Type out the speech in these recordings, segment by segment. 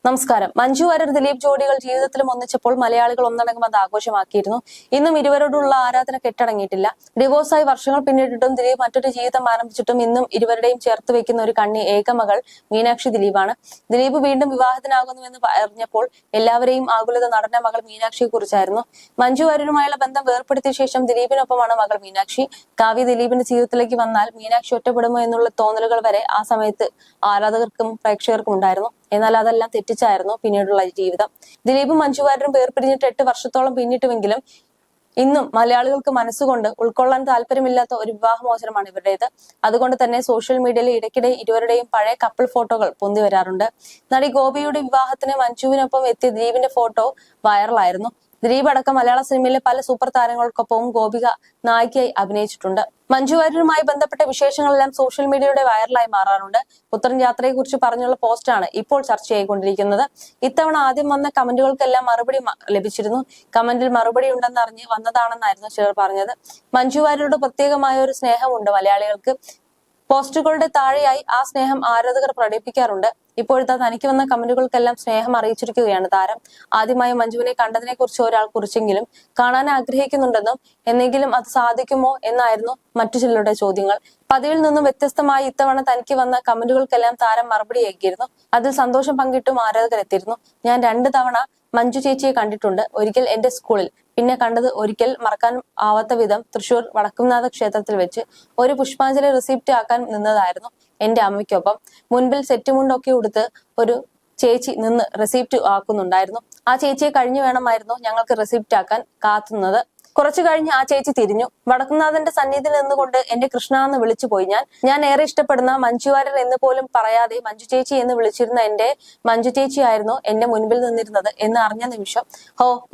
നമസ്കാരം. മഞ്ജു വാര്യർ ദിലീപ് ജോഡികൾ ജീവിതത്തിലും ഒന്നിച്ചപ്പോൾ മലയാളികൾ ഒന്നടങ്കം അത് ആഘോഷമാക്കിയിരുന്നു. ഇന്നും ഇരുവരോടുള്ള ആരാധന കെട്ടടങ്ങിയിട്ടില്ല. ഡിവോഴ്സായി വർഷങ്ങൾ പിന്നിട്ടിട്ടും ദിലീപ് മറ്റൊരു ജീവിതം ആരംഭിച്ചിട്ടും ഇന്നും ഇരുവരുടെയും ചേർത്ത് വെക്കുന്ന ഒരു ഏകമകൾ മീനാക്ഷി ദിലീപാണ്. ദിലീപ് വീണ്ടും വിവാഹിതനാകുന്നുവെന്ന് അറിഞ്ഞപ്പോൾ എല്ലാവരെയും ആകുലത നടന്റെ മകൾ മീനാക്ഷിയെ കുറിച്ചായിരുന്നു. മഞ്ജു വാര്യരുമായുള്ള ബന്ധം വേർപ്പെടുത്തിയ ശേഷം ദിലീപിനൊപ്പമാണ് മകൾ മീനാക്ഷി. കാവ്യ ദിലീപിന്റെ ജീവിതത്തിലേക്ക് വന്നാൽ മീനാക്ഷി ഒറ്റപ്പെടുമോ എന്നുള്ള തോന്നലുകൾ വരെ ആ സമയത്ത് ആരാധകർക്കും പ്രേക്ഷകർക്കും ഉണ്ടായിരുന്നു. എന്നാൽ അതെല്ലാം തെറ്റിച്ചായിരുന്നു പിന്നീടുള്ള ജീവിതം. ദിലീപും മഞ്ജു വാര്യരും വേർപിരിഞ്ഞിട്ട് 8 വർഷത്തോളം പിന്നിട്ടുവെങ്കിലും ഇന്നും മലയാളികൾക്ക് മനസ്സുകൊണ്ട് ഉൾക്കൊള്ളാൻ താല്പര്യമില്ലാത്ത ഒരു വിവാഹമോചനമാണ് ഇവരുടേത്. അതുകൊണ്ട് തന്നെ സോഷ്യൽ മീഡിയയിൽ ഇടയ്ക്കിടെ ഇരുവരുടെയും പഴയ കപ്പിൾ ഫോട്ടോകൾ പൊന്തി വരാറുണ്ട്. നടി ഗോപിയുടെ വിവാഹത്തിന് മഞ്ജുവിനൊപ്പം എത്തിയ ദിലീപിന്റെ ഫോട്ടോ വൈറലായിരുന്നു. ദിലീപ് അടക്കം മലയാള സിനിമയിലെ പല സൂപ്പർ താരങ്ങൾക്കൊപ്പവും ഗോപിക നായികയായി അഭിനയിച്ചിട്ടുണ്ട്. മഞ്ജു വാര്യരുമായി ബന്ധപ്പെട്ട വിശേഷങ്ങളെല്ലാം സോഷ്യൽ മീഡിയയുടെ വൈറലായി മാറാറുണ്ട്. പുത്രൻ യാത്രയെ കുറിച്ച് പറഞ്ഞുള്ള പോസ്റ്റാണ് ഇപ്പോൾ ചർച്ചയായിക്കൊണ്ടിരിക്കുന്നത്. ഇത്തവണ ആദ്യം വന്ന കമന്റുകൾക്കെല്ലാം മറുപടി ലഭിച്ചിരുന്നു. കമന്റിൽ മറുപടി ഉണ്ടെന്ന് അറിഞ്ഞ് വന്നതാണെന്നായിരുന്നു ചിലർ പറഞ്ഞത്. മഞ്ജു വാര്യരോട് പ്രത്യേകമായ ഒരു സ്നേഹമുണ്ട് മലയാളികൾക്ക്. പോസ്റ്റുകളുടെ താഴെയായി ആ സ്നേഹം ആരാധകർ പ്രകടിപ്പിക്കാറുണ്ട്. ഇപ്പോഴത്തെ തനിക്ക് വന്ന കമന്റുകൾക്കെല്ലാം സ്നേഹം അറിയിച്ചിരിക്കുകയാണ് താരം. ആദ്യമായി മഞ്ജുവിനെ കണ്ടതിനെ കുറിച്ച് ഒരാൾ കുറിച്ചെങ്കിലും കാണാൻ ആഗ്രഹിക്കുന്നുണ്ടെന്നും എന്നെങ്കിലും അത് സാധിക്കുമോ എന്നായിരുന്നു മറ്റു ചിലരുടെ ചോദ്യങ്ങൾ. പതിവിൽ നിന്നും വ്യത്യസ്തമായി ഇത്തവണ തനിക്ക് വന്ന കമന്റുകൾക്കെല്ലാം താരം മറുപടിയാക്കിയിരുന്നു. അതിൽ സന്തോഷം പങ്കിട്ടും ആരാധകർ എത്തിയിരുന്നു. ഞാൻ 2 തവണ മഞ്ജു ചേച്ചിയെ കണ്ടിട്ടുണ്ട്. ഒരിക്കൽ എന്റെ സ്കൂളിൽ, പിന്നെ കണ്ടത് ഒരിക്കൽ മറക്കാൻ ആവാത്ത വിധം തൃശൂർ വടക്കുംനാഥ ക്ഷേത്രത്തിൽ വെച്ച്. ഒരു പുഷ്പാഞ്ജലി റിസീപ്റ്റ് ആക്കാൻ നിന്നതായിരുന്നു എന്റെ അമ്മയ്ക്കൊപ്പം. മുൻപിൽ സെറ്റ് മുണ്ടൊക്കെ ഉടുത്ത് ഒരു ചേച്ചി നിന്ന് റെസിപ്റ്റ് ആക്കുന്നുണ്ടായിരുന്നു. ആ ചേച്ചിയെ കഴിഞ്ഞു വേണമായിരുന്നു ഞങ്ങൾക്ക് റെസിപ്റ്റ് ആക്കാൻ കാത്തുന്നത്. കുറച്ചു കഴിഞ്ഞ് ആ ചേച്ചി തിരിഞ്ഞു. വടക്കുംനാഥന്റെ സന്നിധിയിൽ നിന്നുകൊണ്ട് എന്റെ കൃഷ്ണ എന്ന് വിളിച്ചു പോയി. ഞാൻ ഏറെ ഇഷ്ടപ്പെടുന്ന മഞ്ജു വാര്യർ എന്ന് പോലും പറയാതെ മഞ്ജു ചേച്ചി എന്ന് വിളിച്ചിരുന്ന എന്റെ മഞ്ജു ചേച്ചി ആയിരുന്നു എന്റെ മുൻപിൽ നിന്നിരുന്നത് എന്ന് അറിഞ്ഞ നിമിഷം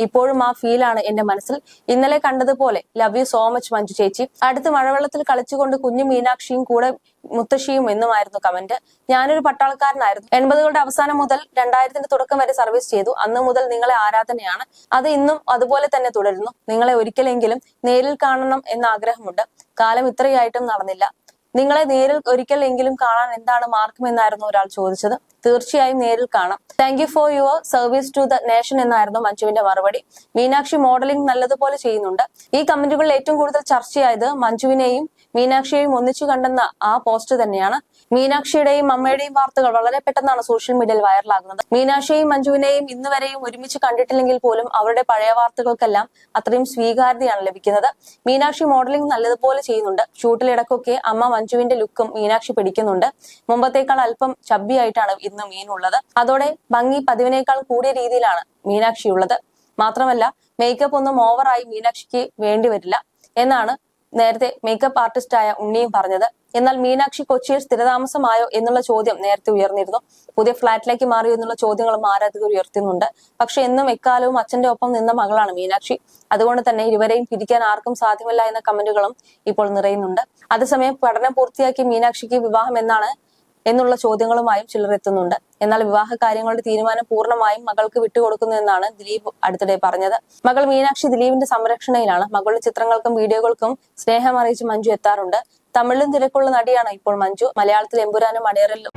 ഇപ്പോഴും ആ ഫീലാണ് എന്റെ മനസ്സിൽ. ഇന്നലെ കണ്ടതുപോലെ love you so much Manju ചേച്ചി. അടുത്ത് മഴവെള്ളത്തിൽ കളിച്ചുകൊണ്ട് കുഞ്ഞു മീനാക്ഷിയും കൂടെ മുത്തശ്ശിയും എന്നുമായിരുന്നു കമന്റ്. ഞാനൊരു പട്ടാളക്കാരനായിരുന്നു. 80കളുടെ അവസാനം മുതൽ 2000ത്തിന്റെ തുടക്കം വരെ സർവീസ് ചെയ്തു. അന്ന് മുതൽ നിങ്ങളെ ആരാധനയാണ്. അത് ഇന്നും അതുപോലെ തന്നെ തുടരുന്നു. നിങ്ങളെ ഒരിക്കലെങ്കിലും നേരിൽ കാണണം എന്ന ആഗ്രഹമുണ്ട്. കാലം ഇത്രയായിട്ടും നടന്നില്ല. നിങ്ങളെ നേരിൽ ഒരിക്കലെങ്കിലും കാണാൻ എന്താണ് മാർഗം എന്നായിരുന്നു ഒരാൾ ചോദിച്ചത്. തീർച്ചയായും നേരിൽ കാണാം. Thank you for your service to the nation എന്നായിരുന്നു മഞ്ജുവിന്റെ മറുപടി. മീനാക്ഷി മോഡലിംഗ് നല്ലതുപോലെ ചെയ്യുന്നുണ്ട്. ഈ കമന്റുകളിൽ ഏറ്റവും കൂടുതൽ ചർച്ചയായത് മഞ്ജുവിനെയും മീനാക്ഷിയെയും ഒന്നിച്ചു കണ്ടെന്ന ആ പോസ്റ്റ് തന്നെയാണ്. മീനാക്ഷിയുടെയും അമ്മയുടെയും വാർത്തകൾ വളരെ പെട്ടെന്നാണ് സോഷ്യൽ മീഡിയയിൽ വൈറലാകുന്നത്. മീനാക്ഷിയെയും മഞ്ജുവിനെയും ഇന്ന് വരെയും ഒരുമിച്ച് കണ്ടിട്ടില്ലെങ്കിൽ പോലും അവരുടെ പഴയ വാർത്തകൾക്കെല്ലാം അത്രയും സ്വീകാര്യതയാണ് ലഭിക്കുന്നത്. മീനാക്ഷി മോഡലിംഗ് നല്ലതുപോലെ ചെയ്യുന്നുണ്ട്. ഷൂട്ടിലിടക്കൊക്കെ അമ്മ മഞ്ജുവിന്റെ ലുക്കും മീനാക്ഷി പിടിക്കുന്നുണ്ട്. മുമ്പത്തേക്കാൾ അല്പം ചബ്ബിയായിട്ടാണ് ഇന്ന് മീനുള്ളത്. അതോടെ ഭംഗി പതിവിനേക്കാൾ കൂടിയ രീതിയിലാണ് മീനാക്ഷി ഉള്ളത്. മാത്രമല്ല മേക്കപ്പ് ഒന്നും ഓവറായി മീനാക്ഷിക്ക് വേണ്ടിവരില്ല എന്നാണ് നേരത്തെ മേക്കപ്പ് ആർട്ടിസ്റ്റായ ഉണ്ണിയും പറഞ്ഞത്. എന്നാൽ മീനാക്ഷി കൊച്ചിയിൽ സ്ഥിരതാമസമായോ എന്നുള്ള ചോദ്യം നേരത്തെ ഉയർന്നിരുന്നു. പുതിയ ഫ്ളാറ്റിലേക്ക് മാറിയോ എന്നുള്ള ചോദ്യങ്ങളും ആരാധകർ ഉയർത്തുന്നുണ്ട്. പക്ഷെ എന്നും എക്കാലവും അച്ഛന്റെ ഒപ്പം നിന്ന മകളാണ് മീനാക്ഷി. അതുകൊണ്ട് തന്നെ ഇരുവരെയും പിരിക്കാൻ ആർക്കും സാധ്യമല്ല എന്ന കമന്റുകളും ഇപ്പോൾ നിറയുന്നുണ്ട്. അതേസമയം പഠനം പൂർത്തിയാക്കിയ മീനാക്ഷിക്ക് വിവാഹം എന്നുള്ള ചോദ്യങ്ങളുമായും ചിലർ എത്തുന്നുണ്ട്. എന്നാൽ വിവാഹ കാര്യങ്ങളുടെ തീരുമാനം പൂർണ്ണമായും മകൾക്ക് വിട്ടുകൊടുക്കുന്നു എന്നാണ് ദിലീപ് അടുത്തിടെ പറഞ്ഞത്. മകൾ മീനാക്ഷി ദിലീപിന്റെ സംരക്ഷണയിലാണ്. മകളുടെ ചിത്രങ്ങൾക്കും വീഡിയോകൾക്കും സ്നേഹം അറിയിച്ച് മഞ്ജു എത്താറുണ്ട്. തമിഴിലും തിരക്കുള്ള നടിയാണ് ഇപ്പോൾ മഞ്ജു. മലയാളത്തിൽ എമ്പുരാനും അണിയറലും